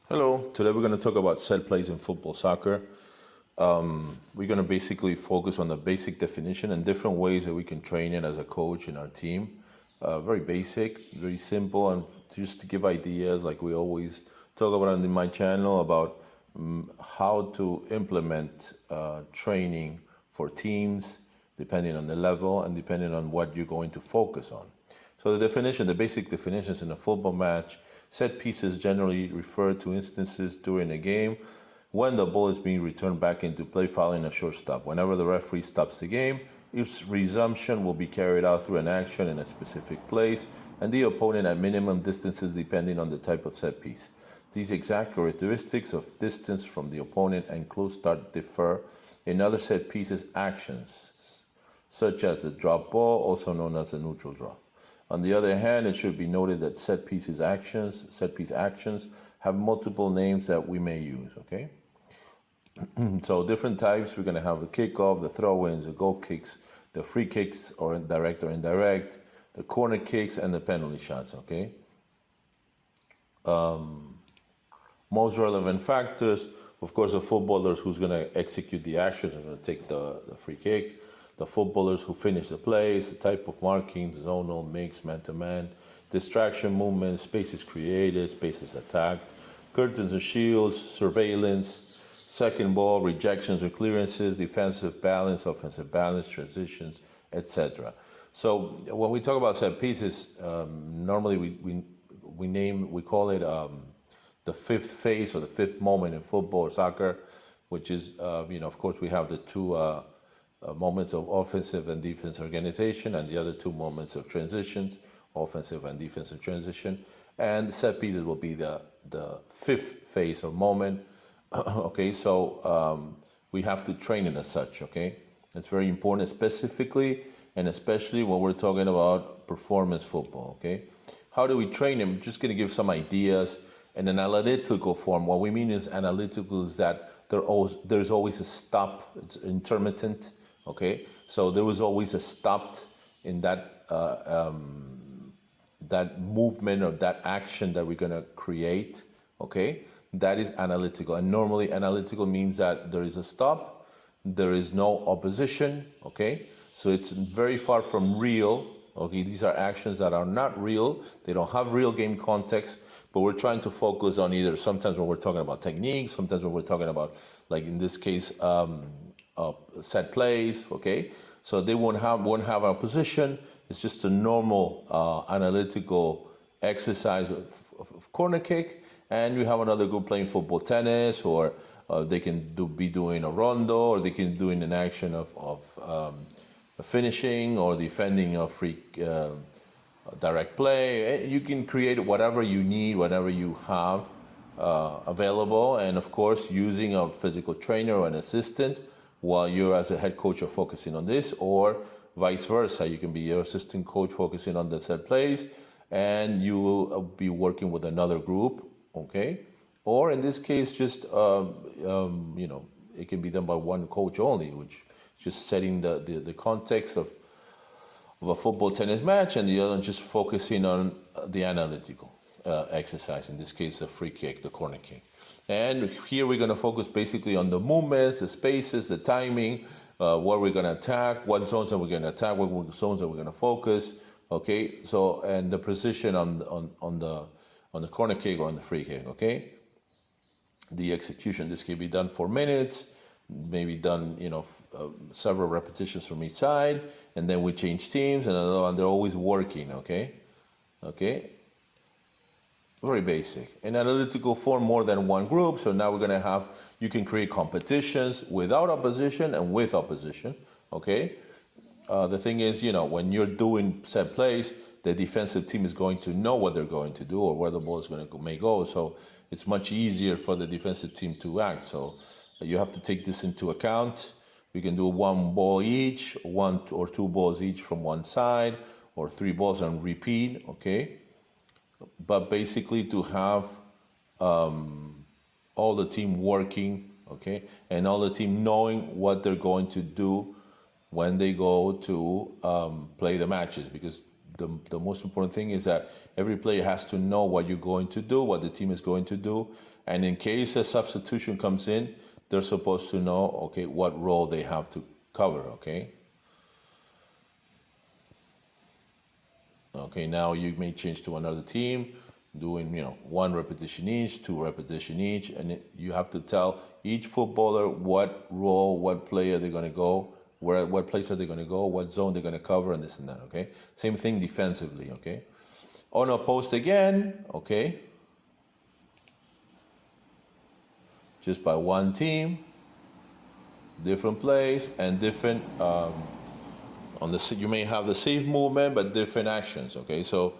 Hello, today we're going to talk about set plays in football soccer. We're going to basically focus on the basic definition and different ways that we can train it as a coach in our team. Very basic, very simple, and just to give ideas, like we always talk about on my channel, about how to implement training for teams, depending on the level and depending on what you're going to focus on. So the basic definitions in a football match: set pieces generally refer to instances during a game when the ball is being returned back into play following a short stop. Whenever the referee stops the game, its resumption will be carried out through an action in a specific place and the opponent at minimum distances depending on the type of set piece. These exact characteristics of distance from the opponent and close start differ in other set pieces actions, such as the drop ball, also known as the neutral draw. On the other hand, it should be noted that set piece actions have multiple names that we may use, okay? So different types, we're gonna have the kickoff, the throw-ins, the goal kicks, the free kicks or direct or indirect, the corner kicks, and the penalty shots, okay? Most relevant factors, of course, the footballers who's gonna execute the action are gonna take the free kick, the footballers who finish the plays, the type of marking, zonal, mix, man-to-man, distraction movement, spaces created, spaces attacked, curtains or shields, surveillance, second ball, rejections or clearances, defensive balance, offensive balance, transitions, etc. So when we talk about set pieces, normally we call it the fifth phase or the fifth moment in football or soccer, which is of course we have the two moments of offensive and defensive organization, and the other two moments of transitions, offensive and defensive transition. And set pieces will be the fifth phase or moment. Okay, so we have to train it as such, okay? It's very important, specifically and especially when we're talking about performance football, okay? How do we train them? I'm just going to give some ideas in an analytical form. What we mean is analytical is that there's always a stop. It's intermittent. Okay, so there was always a stop in that that movement or that action that we're gonna create. Okay, that is analytical, and normally analytical means that there is a stop, there is no opposition. Okay, so it's very far from real. Okay, these are actions that are not real. They don't have real game context, but we're trying to focus on either sometimes when we're talking about technique, sometimes when we're talking about, like in this case, set plays, okay? So they won't have a position. It's just a normal analytical exercise of corner kick, and you have another group playing football, tennis, or they can be doing a rondo, or they can do an action of finishing or defending a free direct play. You can create whatever you need, whatever you have available, and of course using a physical trainer or an assistant while you're as a head coach are focusing on this, or vice versa. You can be your assistant coach focusing on the set plays, and you will be working with another group, okay? Or in this case, just it can be done by one coach only, which is just setting the context of a football tennis match, and the other one just focusing on the analytical exercise, in this case the free kick, the corner kick. And here we're going to focus basically on the movements, the spaces, the timing, where we're going to attack, what zones are we going to attack, what zones are we going to focus. Okay, so and the precision on the corner kick or on the free kick. Okay, the execution, this can be done for minutes, maybe done several repetitions from each side, and then we change teams, and they're always working. Okay, very basic. In analytical form, more than one group. So now we're going to have, you can create competitions without opposition and with opposition. Okay, the thing is, when you're doing set plays, the defensive team is going to know what they're going to do or where the ball is may go. So it's much easier for the defensive team to act. So you have to take this into account. We can do one ball each, one or two balls each from one side, or three balls and repeat. Okay, but basically to have all the team working, okay, and all the team knowing what they're going to do when they go to play the matches, because the most important thing is that every player has to know what you're going to do, what the team is going to do, and in case a substitution comes in, they're supposed to know, okay, what role they have to cover, okay? Okay, now you may change to another team, doing, 1 repetition each, 2 repetition each, and you have to tell each footballer what role, what player they're going to go, what place are they going to go, what zone they're going to cover, and this and that, okay? Same thing defensively, okay? On a post again, okay? Just by one team, different plays, and different, you may have the same movement, but different actions, okay? So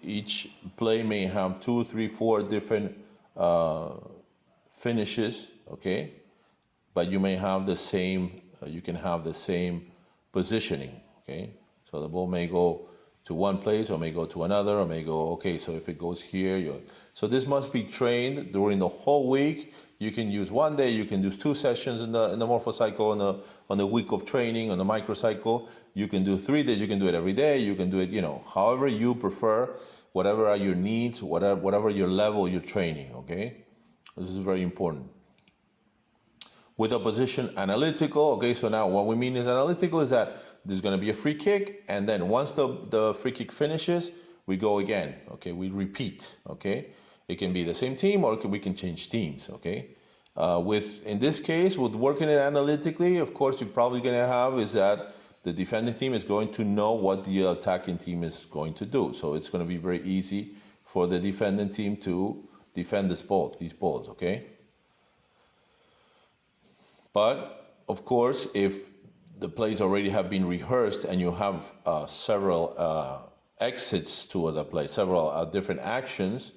each play may have 2, 3, 4 different finishes, okay? But you may have the same, you can have the same positioning, okay? So the ball may go to one place or may go to another or may go, okay, so if it goes here, so this must be trained during the whole week. You can use one day, you can do 2 sessions in the morphocycle on the week of training, on the microcycle. You can do 3 days, you can do it every day, you can do it, however you prefer, whatever are your needs, whatever your level you're training, okay? This is very important. With a position analytical, okay, so now what we mean is analytical is that there's going to be a free kick, and then once the free kick finishes, we go again, okay, we repeat, okay? It can be the same team or we can change teams, okay? In this case, with working it analytically, of course, you're probably going to have is that the defending team is going to know what the attacking team is going to do. So it's going to be very easy for the defending team to defend these balls, okay? But, of course, if the plays already have been rehearsed and you have several exits to the play, several different actions,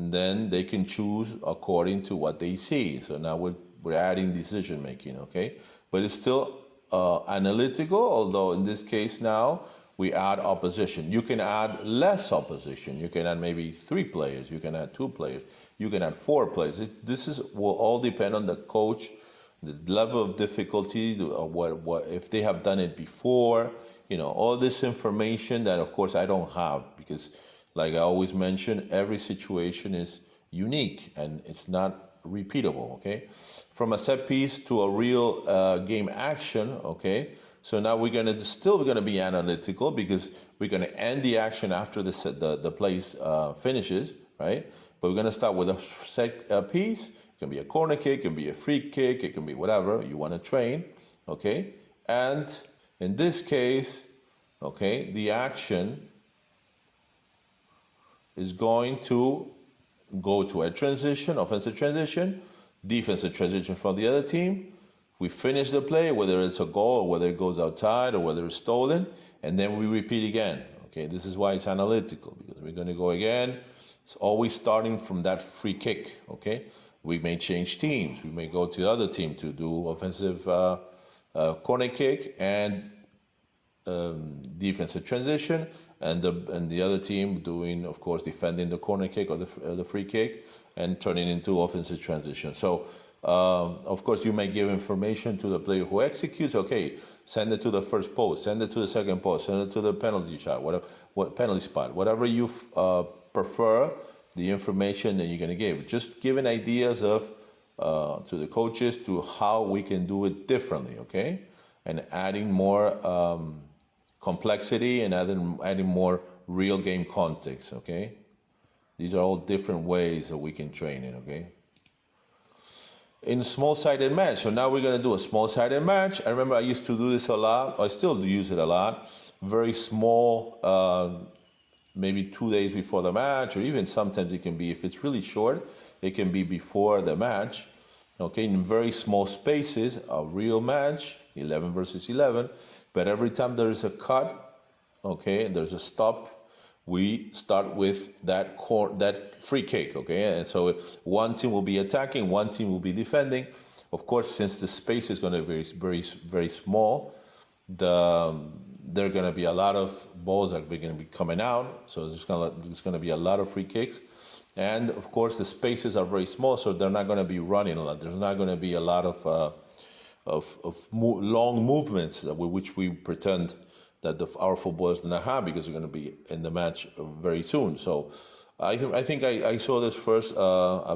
then they can choose according to what they see. So now we're adding decision making, okay? But it's still analytical, although in this case now we add opposition. You can add less opposition. You can add maybe 3 players. You can add 2 players. You can add 4 players. Will all depend on the coach, the level of difficulty, what if they have done it before, all this information that of course I don't have, because like I always mention, every situation is unique and it's not repeatable, okay? From a set piece to a real game action, okay? So now we're gonna be analytical because we're gonna end the action after the play finishes, right? But we're gonna start with a set piece. It can be a corner kick, it can be a free kick, it can be whatever you want to train, okay? And in this case, okay, the action is going to go to a transition, offensive transition, defensive transition from the other team. We finish the play, whether it's a goal or whether it goes outside or whether it's stolen, and then we repeat again, okay? This is why it's analytical, because we're going to go again. It's always starting from that free kick, okay? We may change teams. We may go to the other team to do offensive corner kick and defensive transition, and the other team doing, of course, defending the corner kick or the free kick and turning into offensive transition. So, of course, you may give information to the player who executes. Okay, send it to the first post, send it to the second post, send it to the penalty shot, penalty spot, whatever you prefer. The information that you're going to give, just giving ideas of to the coaches to how we can do it differently, okay, and adding more complexity and adding more real game context, okay. These are all different ways that we can train it, okay. In small-sided match, so now we're going to do a small-sided match. I remember I used to do this a lot. I still use it a lot. Very small. Maybe 2 days before the match, or even sometimes it can be, if it's really short, it can be before the match, okay, in very small spaces, a real match, 11 versus 11, but every time there is a cut, okay, there's a stop, we start with that free kick, okay, and so one team will be attacking, one team will be defending. Of course, since the space is going to be very, very small, there are going to be a lot of balls that are going to be coming out, so there's going to be a lot of free kicks, and of course the spaces are very small, so they're not going to be running a lot. There's not going to be a lot of long movements with which we pretend that our footballers do not have because they're going to be in the match very soon. So I think I saw this first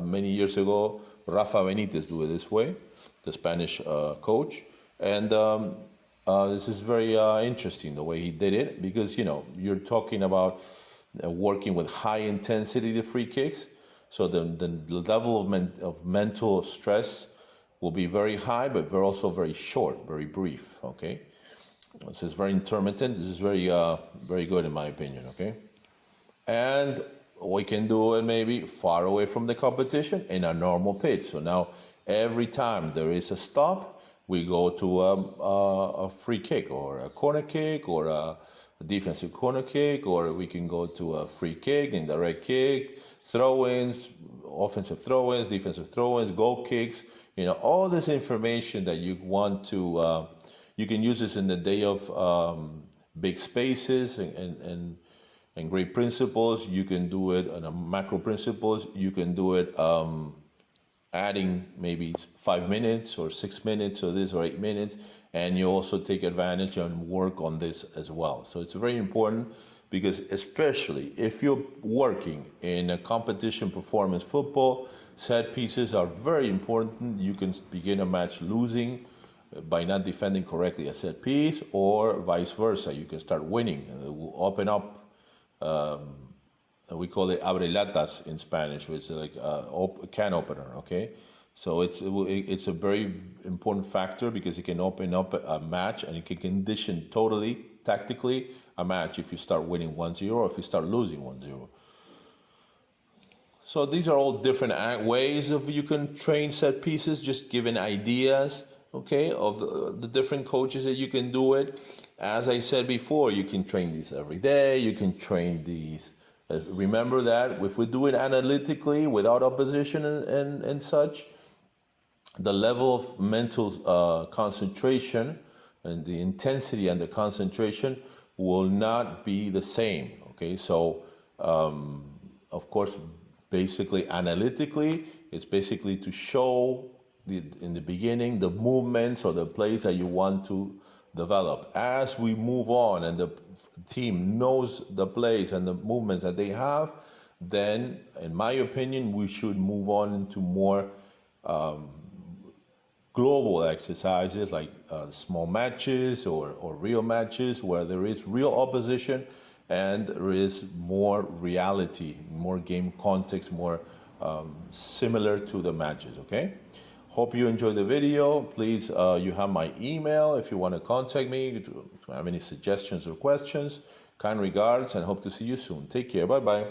many years ago. Rafa Benitez do it this way, the Spanish coach, and this is very interesting the way he did it, because you're talking about working with high intensity the free kicks, so the level of mental stress will be very high, but also very short, very brief. Okay, so it's very intermittent. This is very good in my opinion. Okay, and we can do it maybe far away from the competition in a normal pitch. So now every time there is a stop, we go to a free kick or a corner kick or a defensive corner kick, or we can go to a free kick, indirect kick, throw-ins, offensive throw-ins, defensive throw-ins, goal kicks. All this information that you want to, you can use this in the day of big spaces and great principles. You can do it on a macro principles. You can do it adding maybe 5 minutes or 6 minutes or this or 8 minutes, and you also take advantage and work on this as well. So it's very important, because especially if you're working in a competition performance football, set pieces are very important. You can begin a match losing by not defending correctly a set piece, or vice versa. You can start winning, and it will open up. We call it abrelatas in Spanish, which is like a can opener. Okay, so it's a very important factor, because it can open up a match, and it can condition totally tactically a match if you start winning 1-0 or if you start losing 1-0. So these are all different ways of you can train set pieces, just giving ideas, okay, of the different coaches that you can do it. As I said before, you can train these every day. You can train these. Remember that if we do it analytically without opposition and such, the level of mental concentration and the intensity and the concentration will not be the same. Okay, so of course, basically analytically, it's basically to show in the beginning the movements or the plays that you want to develop. As we move on and the team knows the plays and the movements that they have, then in my opinion we should move on into more global exercises, like small matches or real matches where there is real opposition and there is more reality, more game context, more similar to the matches. Okay, hope you enjoyed the video. Please, you have my email if you want to contact me, to have any suggestions or questions. Kind regards, and hope to see you soon. Take care. Bye bye.